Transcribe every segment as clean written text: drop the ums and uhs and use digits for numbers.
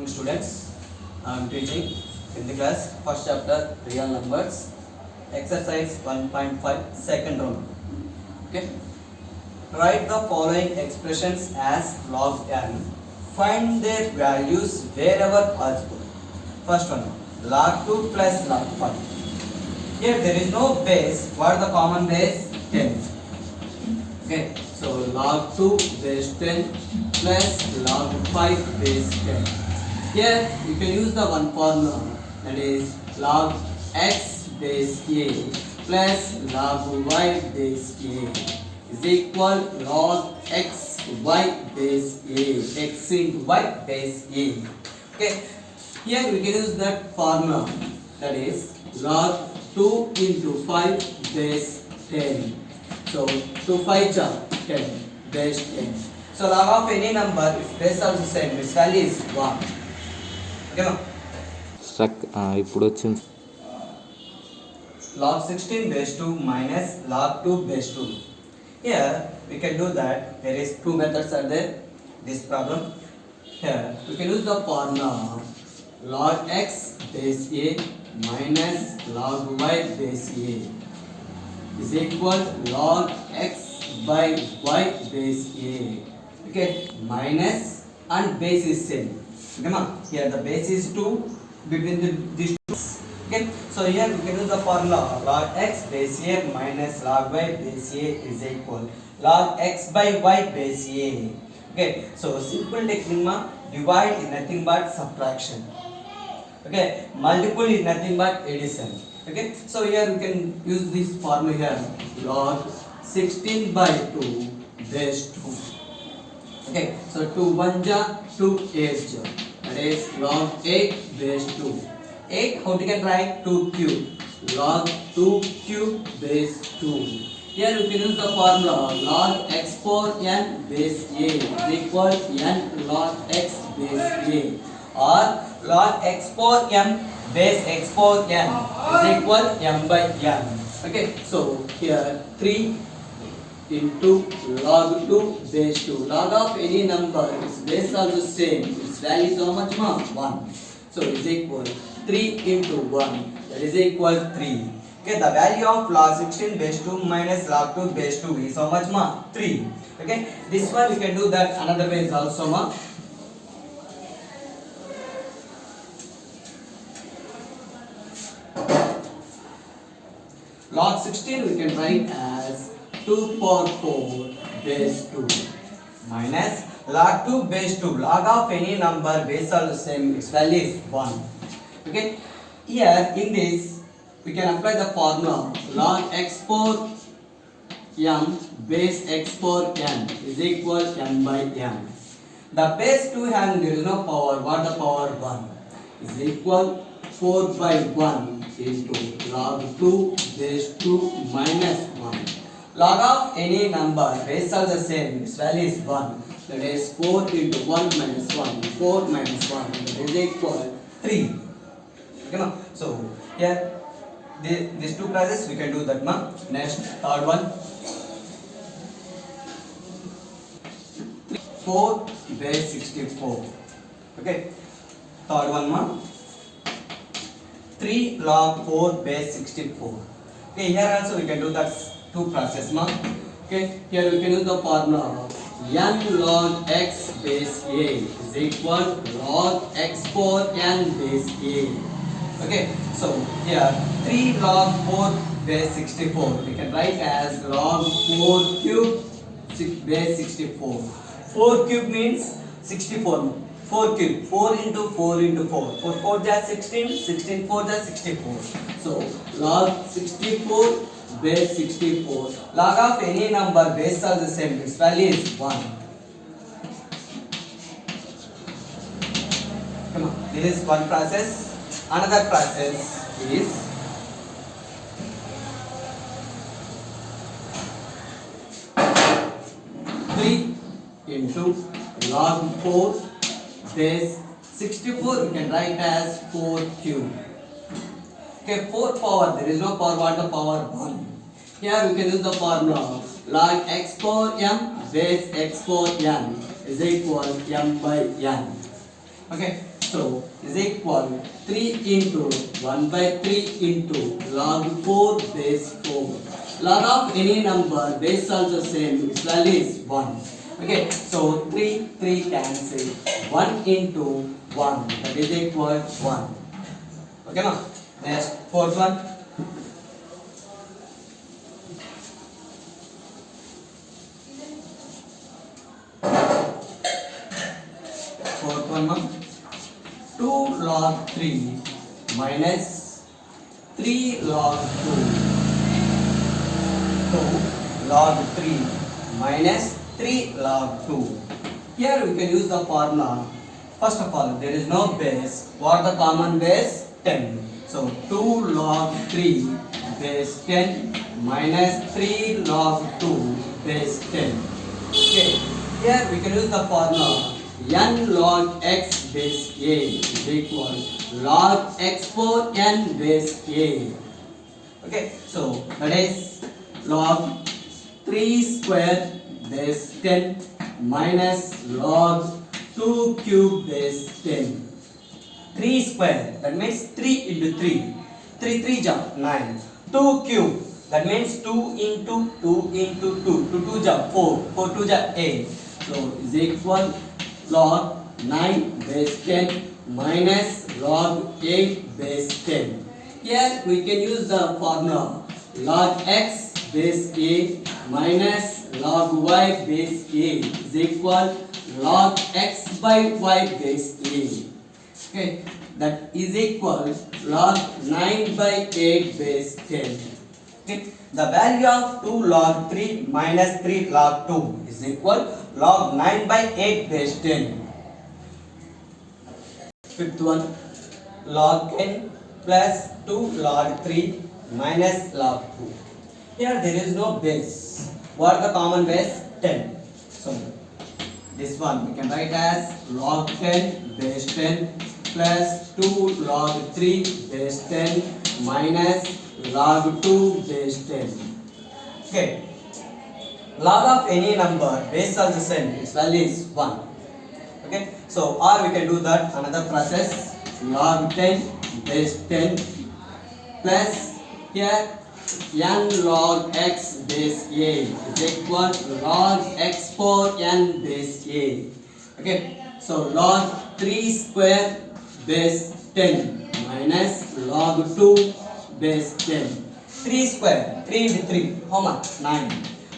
morning, students. I am teaching in the class first chapter real numbers, exercise 1.5 second round. Okay. Write the following expressions as log n. Find their values wherever possible. First one, log 2 plus log 5. Here there is no base. What is the common base? 10. Okay, so log 2 base 10 plus log 5 base 10. Here you can use the one formula, that is log x base a plus log y base a is equal log x y base a, x into y base a. Okay, here we can use that formula, that is log 2 into 5 base 10. So 2 5 are 10 base 10. So log of any number is base also same, its value is 1. Okay, no? ఇప్పుడు వచ్చింది Log 16 base 2 minus log 2 base 2. Here we can do that. There is two methods are there. This problem. Here we can use the formula log x base a minus log y base a is equal log x by y base a. Okay, minus and base is same. Okay, ma? Here the base is 2 between these two. Okay, so here we can use the formula log x base a minus log y base a is equal log x by y base a. Okay, so simple technique ma, divide is nothing but subtraction. Okay, multiple is nothing but addition. Okay, so here we can use this formula here log 16 by 2 base 2. Okay, so 2 1 ja 2 8 ja, that is log 8 base 2. 8 how we can write 2 cube log 2 cube base 2. Here we can use the formula log x power n base a is equal n log x base a, or log x power m base x power n is equal m by n. Okay, so here 3 into log 2 base 2. Log of any number is base also same, its value is how much ma? 1. So is equal 3 into 1, that is equal 3. Okay, the value of log 16 base 2 minus log 2 base 2 is how much ma? 3. Okay, this one we can do that another way is also ma. Log 16 we can write as 2 power 4 base 2 minus log 2 base 2. Log of any number base are the same, its value is 1. Okay, here in this we can apply the formula log x power m base x power n is equal m by m. The base 2 and there is no power, what the power 1 is equal 4 by 1 into log 2 base 2 minus 1. Log of any number base are the same, its value is 1, that is 4 into 1 minus 1, 4 minus 1, that is equal 3. Okay, ma? So here these two classes we can do that ma. Next third one 4 base 64. Okay, third one ma 3 log 4 base 64. Okay, here also we can do that two process ma. Okay, here we can use the formula n log x base a is equal log x power n base a. Okay, so here 3 log 4 base 64 we can write as log 4 cube base 64. 4 cube means 64. 4 cube, 4 into 4 into 4. 4 4 ja 16, 16 4 ja 64. So log 64 base 64. Log of any number base are the same, its value is 1. Come on, this is one process. Another process is three into log 4 base 64 we can write as 4 cube. Okay, 4 power, there is no power, what the power 1. Here we can use the formula log x power m base x power n is equal m by n. Okay, So is equal 3 into 1 by 3 into log 4 base 4. Log of any number base also same, its value is 1. Okay, so 3 cancel, 1 into 1, that is equal 1. Okay ma? Next fourth one. Fourth one ma? 2 log 3 minus 3 log 2. 2 log 3 minus 3 log 2. Here we can use the formula. First of all, there is no base. What the common base? 10. So 2 log 3 base 10 minus 3 log 2 base 10. Okay. Here we can use the formula. N log x base a is equal log x4 n base a. Okay, so that is log 3 square base 10 minus log 2 cube base 10. 3 square, that means 3 into 3. 3 3 ja 9. 2 cube, that means 2 into 2 into 2. 2 2 ja 4. 4 2 ja 8. So is equal log 9 base 10 minus log 8 base 10. Here we can use the formula log x base a minus log y base a is equal log x by y base a. Okay, that is equal log 9 by 8 base 10. Okay, the value of 2 log 3 minus 3 log 2 is equal log 9 by 8 base 10. Fifth one, log n plus 2 log 3 minus log 2. Here there is no base. What the common base? 10. So this one we can write as log 10 base 10 plus 2 log 3 base 10 minus log 2 base 10. Okay. Log of any number base also same, its value is 1. Okay, so or we can do that another process. Log 10 base 10 plus here n log x base a is equal to log x4 n base a. Okay, so log 3 square base 10 minus log 2 base 10. 3 square, 3 into 3, how much? 9.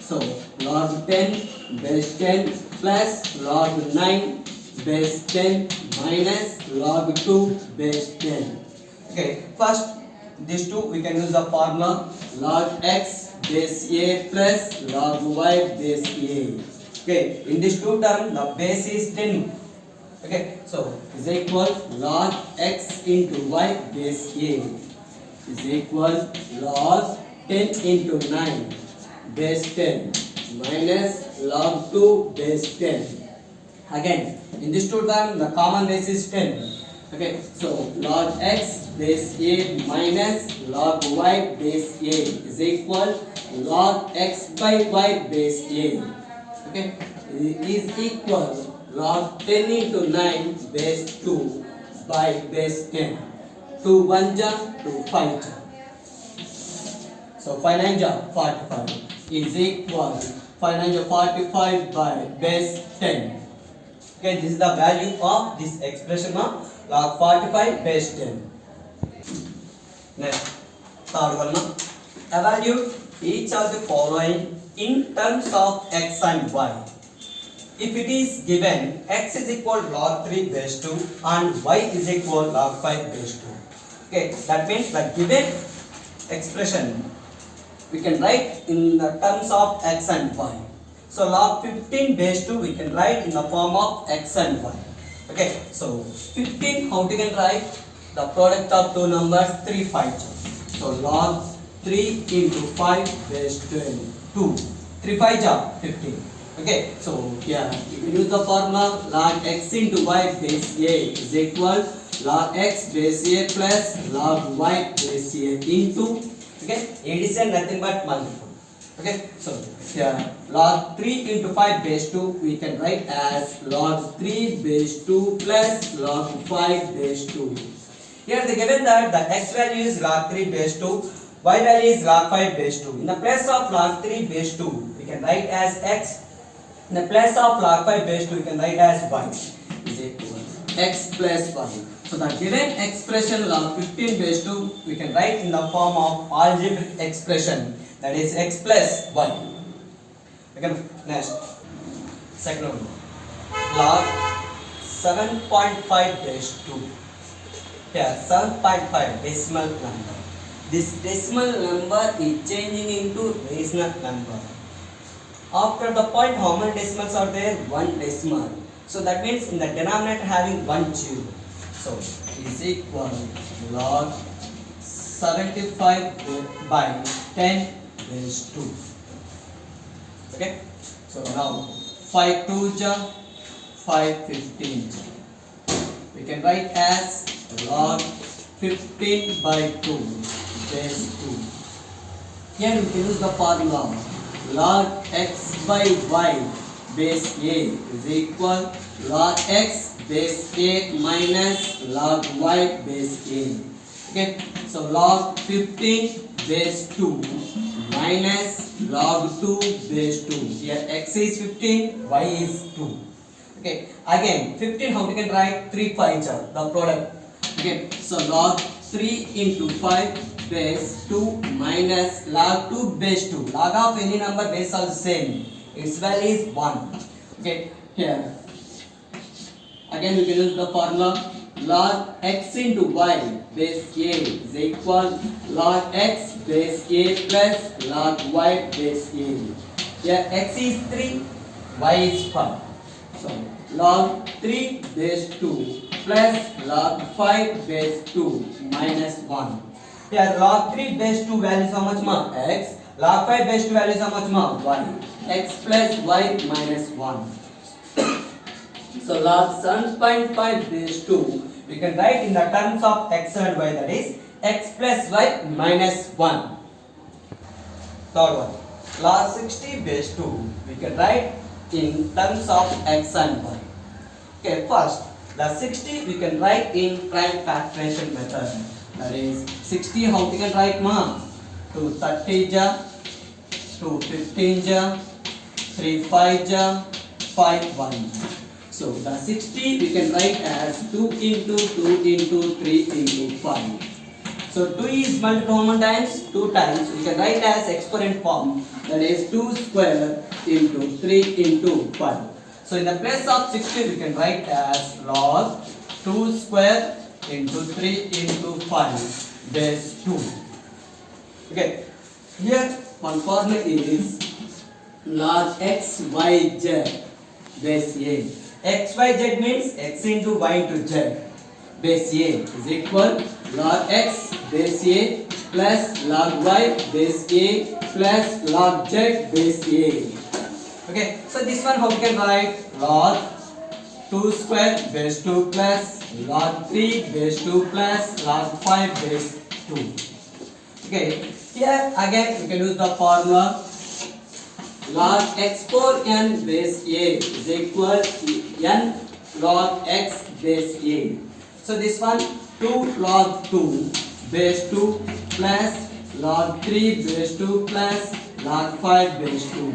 So log 10 base 10 plus log 9 base 10 minus log 2 base 10. Okay, first these two we can use the formula log x base a plus log y base a. Okay, in these two terms the base is 10. Okay, so is equal log x into y base a is equal log 10 into 9 base 10 minus log 2 base 10. Again, in this two term the common base is 10. Okay, so log x base a minus log y base a is equal log x by y base a. Okay, is equal log 10 into 9 base 2 by base 10. 2 1 ja 2 5 ja. So 5 9 ja 45 is equal 5 9 ja 45 by base 10. Okay, this is the value of this expression of log 45 base 10. Next, third one. Evaluate each of the following in terms of x and y. If it is given x is equal log 3 base 2 and y is equal log 5 base 2. Okay, that means the given expression we can write in the terms of x and y. So log 15 base 2 we can write in the form of x and y. Okay, so 15 how we can write the product of two numbers 3 5. So log 3 into 5 base 2. 3 5 ja 15. Okay, so here you can use the formula log x into y base a is equal log x base a plus log y base a into, okay, addition nothing but multiple. Okay, so here log 3 into 5 base 2 we can write as log 3 base 2 plus log 5 base 2. Here they given that the x value is log 3 base 2, y value is log 5 base 2. In the place of log 3 base 2 we can write as x. In the place of log 5 base 2 we can write as y is equal x plus y. So the given expression log 15 base 2 we can write in the form of algebraic expression, that is x plus y. Okay, next second one log 7.5 base 2. Here 7.5 decimal number. This decimal number is changing into rational number. After the point, how many decimals are there? One decimal. So that means in the denominator having one zero. So is equal log 75 by 10 base 2. Okay. So now 5 2 ja 5 15 ja. We can write as log 15 by 2 base 2. Here we can use the formula log x by y base a is equal log x base a minus log y base a. Okay, so log 15 base 2 minus log 2 base 2. Here x is 15, y is 2. Okay, again 15 how we can write 3 5 are the product. Okay, so log 3 into 5 base 2 minus log 2 base 2. Log of any number base are the same, its value is 1. Okay, here again we can use the formula log x into y base a is equal log x base a plus log y base a. Here x is 3, y is 5. So log 3 base 2 plus log 5 base 2 minus 1. Here log 3 base 2 value is how much ma? X. Log 5 base 2 value is how much ma? Y. X plus y minus 1. So log 7.5 base 2 we can write in the terms of x and y, that is x plus y minus 1. Third one log 60 base 2 we can write in terms of x and y. Okay, first the 60 we can write in prime factorization method, that is 60 how we can write ma? 2 30 ja 2 15 ja 3 5 ja 5 1. So the 60 we can write as 2 into 2 into 3 into 5. So 2 is multiplied how many times? 2 times. We can write as exponent form, that is 2 square into 3 into 5. So in the place of 60 we can write as log 2 square into 3 into 5 base 2. Okay, here one formula is log x y z base a. X y z means x into y into z base a is equal log x base a plus log y base a plus log z base a. Okay, so this one how we can write log 2 square base 2 plus log 3 base 2 plus log 5 base 2. Okay, here again we can use the formula log x power n base a is equal n log x base a. So this one 2 log 2 base 2 plus log 3 base 2 plus log 5 base 2.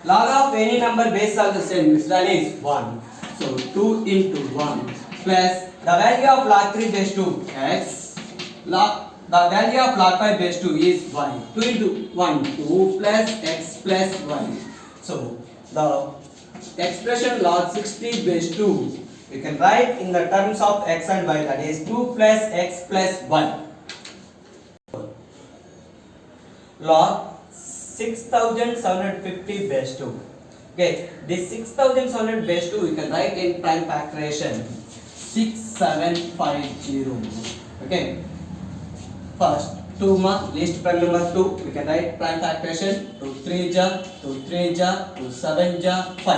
Log of any number base are the same, its value is 1. So 2 into 1 plus the value of log 3 base 2 x, log the value of log 5 base 2 is y. 2 into 1 2 plus x plus y. So the expression log 60 base 2 we can write in the terms of x and y, that is 2 plus x plus y. Log 6750 base 2. Okay, this 6700 base 2 we can write in prime factorization 6750. Okay, first 2 ma least prime number 2 we can write prime factorization 2 3 ja 2 3 ja 2 7 ja 5 ja.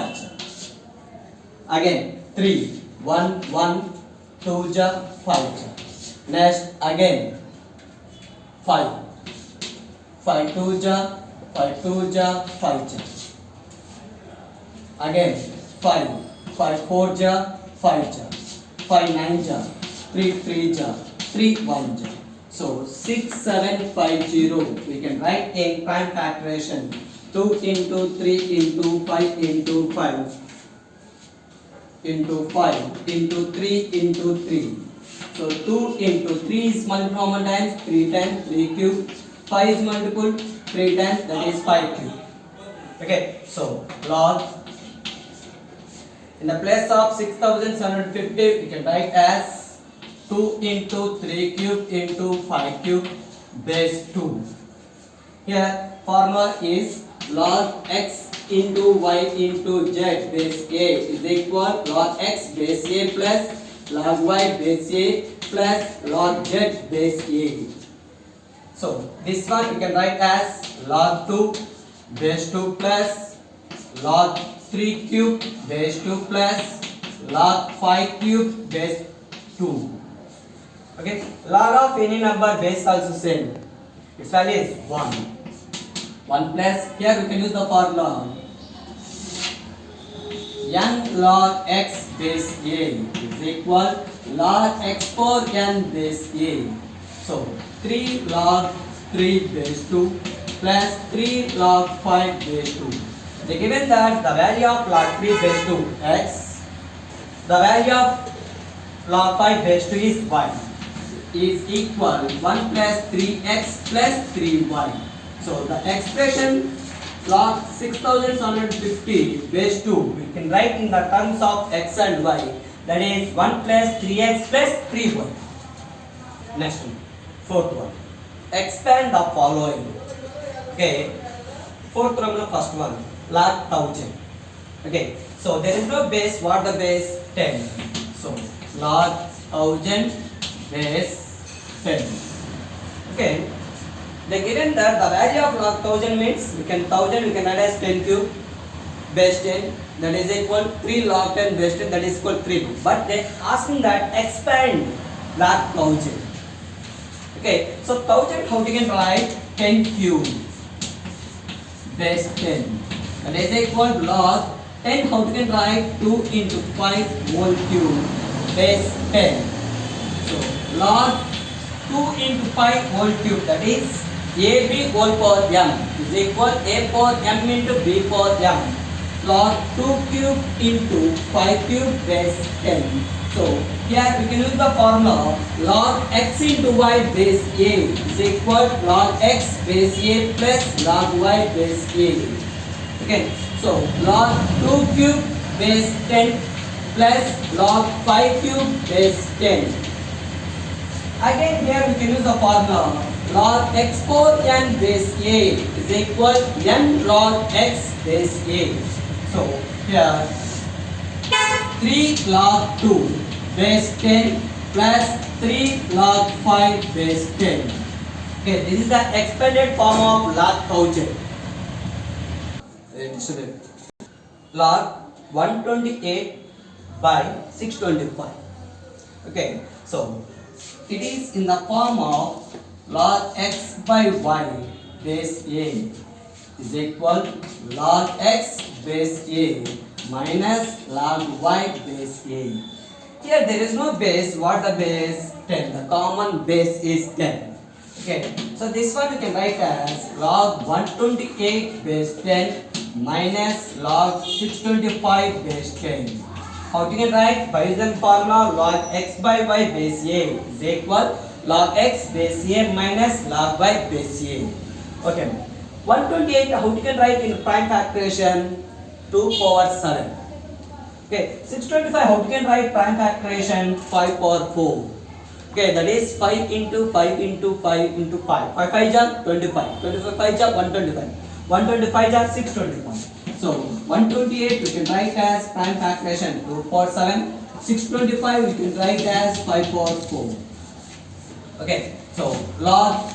Again 3 1 1 2 ja 5 ja. Next again 5 5 2 ja 5 2 ja 5 ja. Again 5 5 4 ja 5 ja. 5 9 ja 3 3 ja 3 1 ja. So 6750 we can write a prime factoration 2 into 3 into 5 into 5 into 5 into 3 into 3. So 2 into 3 is multiple how many times? 3 times 3 cube. 5 is multiple 3 times, that is 5 cube. Okay, so log in the place of 6750 we can write as 2 into 3 cube into 5 cube base 2. Here formula is log x into y into z base a is equal log x base a plus log y base a plus log z base a. So this one we can write as log 2 base 2 plus log 3 cube base 2 plus log 5 cube base 2. Okay, log of any number base also same. Its value is 1. 1 plus, here we can use the formula n log x base a is equal log x for n base a. So 3 log 3 base 2 plus 3 log 5 base 2. They given that the value of log 3 base 2 x, the value of log 5 base 2 is y, is equal 1 plus 3x plus 3y. So the expression log 6750 base 2 we can write in the terms of x and y, that is 1 plus 3x plus 3y. Next one, fourth one, expand the following. Okay, fourth one, first one, log 1000. Okay, so there is no base, what the base? 10. So log 1000 base 10. Okay, they given that the value of log 1000 means we can 1000 we can add as 10 cube base 10, that is equal 3 log 10 base 10, that is equal 3. But they asking that expand log 1000. Okay, so 1000 how we can write? 10 cube base 10, that is equal log 10 how we can write? 2 into 5 whole cube base 10. So log 2 into 5 whole cube, that is AB whole power m is equal A power m into B power m. Log 2 cube into 5 cube base 10. So here we can use the formula log x into y base a is equal log x base a plus log y base a. Okay, so log 2 cube base 10 plus log 5 cube base 10. Again here we can use the formula log x power n base a is equal n log x base a. So here 3 log 2 base 10 plus 3 log 5 base 10. Okay, this is the expanded form of log 1000. Log 128 by 625. Okay, so it is in the form of log x by y base a is equal log x base a minus log y base a. Here there is no base. What the base? 10. The common base is 10. Okay, so this one you can write as log 128 base 10 minus log 625 base 10. How you can write? By using formula log x by y base a is equal log x base a minus log y base a. Okay, 128 how you can write in prime factoration? 2 power 7. Okay, 625 how you can write prime factoration? 5 power 4. Okay, that is 5 into 5 into 5 into 5. 5 5 ja 25. 25 5 ja 125. 125 ja 625. So 128 we can write as prime factoration 2 power 7. 625 we can write as 5 power 4. Okay, so log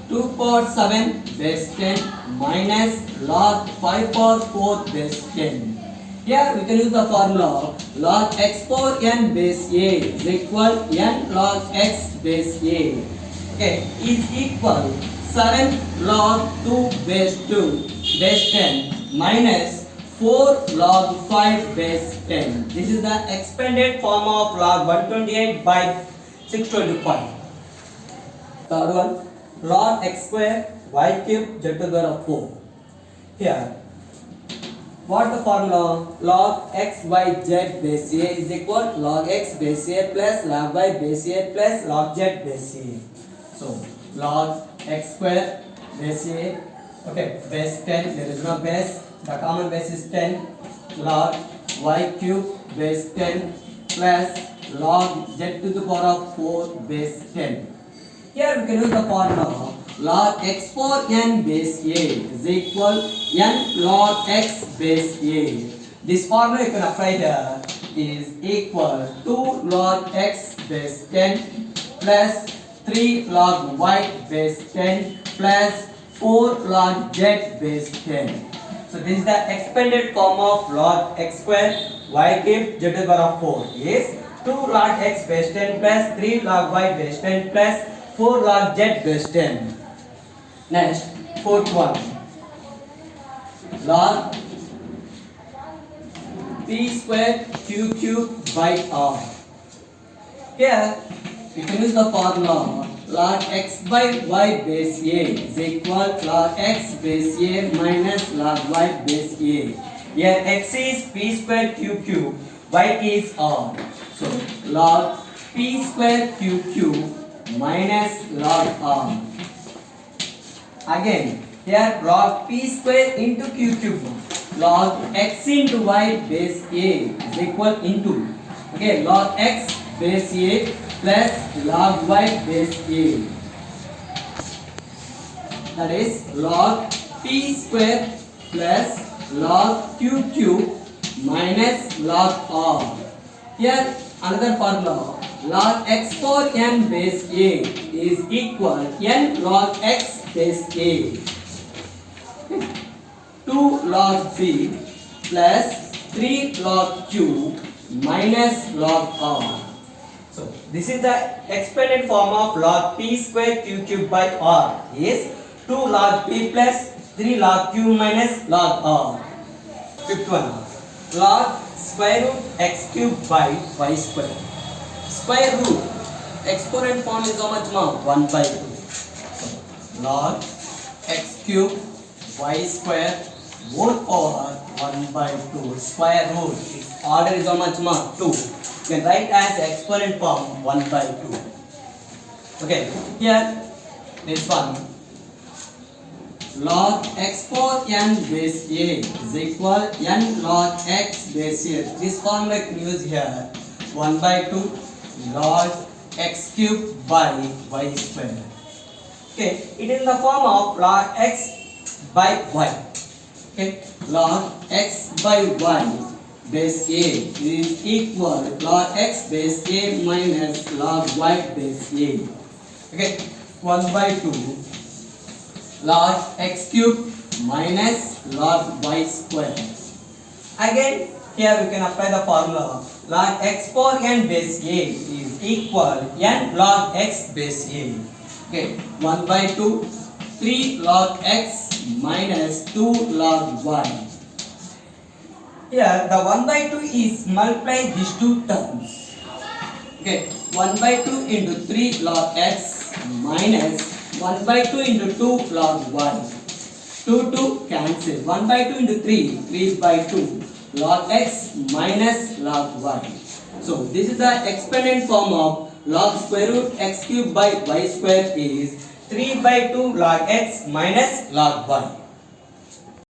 2 power 7 base 10 minus log 5 power 4 base 10. Here we can use the formula log x power n base a is equal n log x base a. Okay, is equal 7 log 2 base 2 base 10 minus 4 log 5 base 10. This is the expanded form of log 128 by 625. Third one, log x square y cube z to the power of 4. Here, what the formula? Log x by z base a is equal log x base a plus log y base a plus log z base a. So, log x square base a, okay, base 10, there is no base, the common base is 10, log y cube base 10 plus log z to the power of 4 base 10. Here we can use the formula log x power n base a is equal n log x base a. This formula you can apply here is equal to log x base 10 plus 3 log y base 10 plus 4 log z base 10. So this is the expanded form of log x square y cube z to the power of 4 is 2 log x base 10 plus 3 log y base 10 plus 4 log z base 10. Next, fourth one, log p square q cube by r. Here we can use the formula log x by y base a is equal log x base a minus log y base a. Here x is p square q cube, y is r. So log p square q cube minus log r. Again, here log p square into q cube, log x into y base a is equal into, okay, log x base a plus log y base a. That is log p square plus log q cube minus log r. Here another formula, log x power n base a is equal n log x base a. 2 log b plus 3 log q minus log r. So this is the expanded form of log p square q cube by r is 2 log p plus 3 log q minus log r. Fifth one, log square root x cube by y square. Square root exponent form is how much more? 1 by 2. So, log x cube y square whole power 1 by 2. Square root, its order is how much more? 2. You can write as exponent form 1 by 2. Okay, here this one, log x power n base a is equal n log x base a. This formula you can use here, 1 by 2 log x cube by y square. Okay, it is in the form of log x by y. Okay, log x by y base a is equal log x base a minus log y base a. Okay, 1 by 2 log x cube minus log y square. Again, here we can apply the formula log x power n base a is equal n log x base a. Okay, 1 by 2 3 log x minus 2 log y. Here the 1 by 2 is multiply these two terms. Okay, 1 by 2 into 3 log x minus 1 by 2 into 2 log y. 2 cancel. 1 by 2 into 3 by 2 log x minus log y. So this is the exponent form of log square root x cube by y square is 3 by 2 log x minus log y.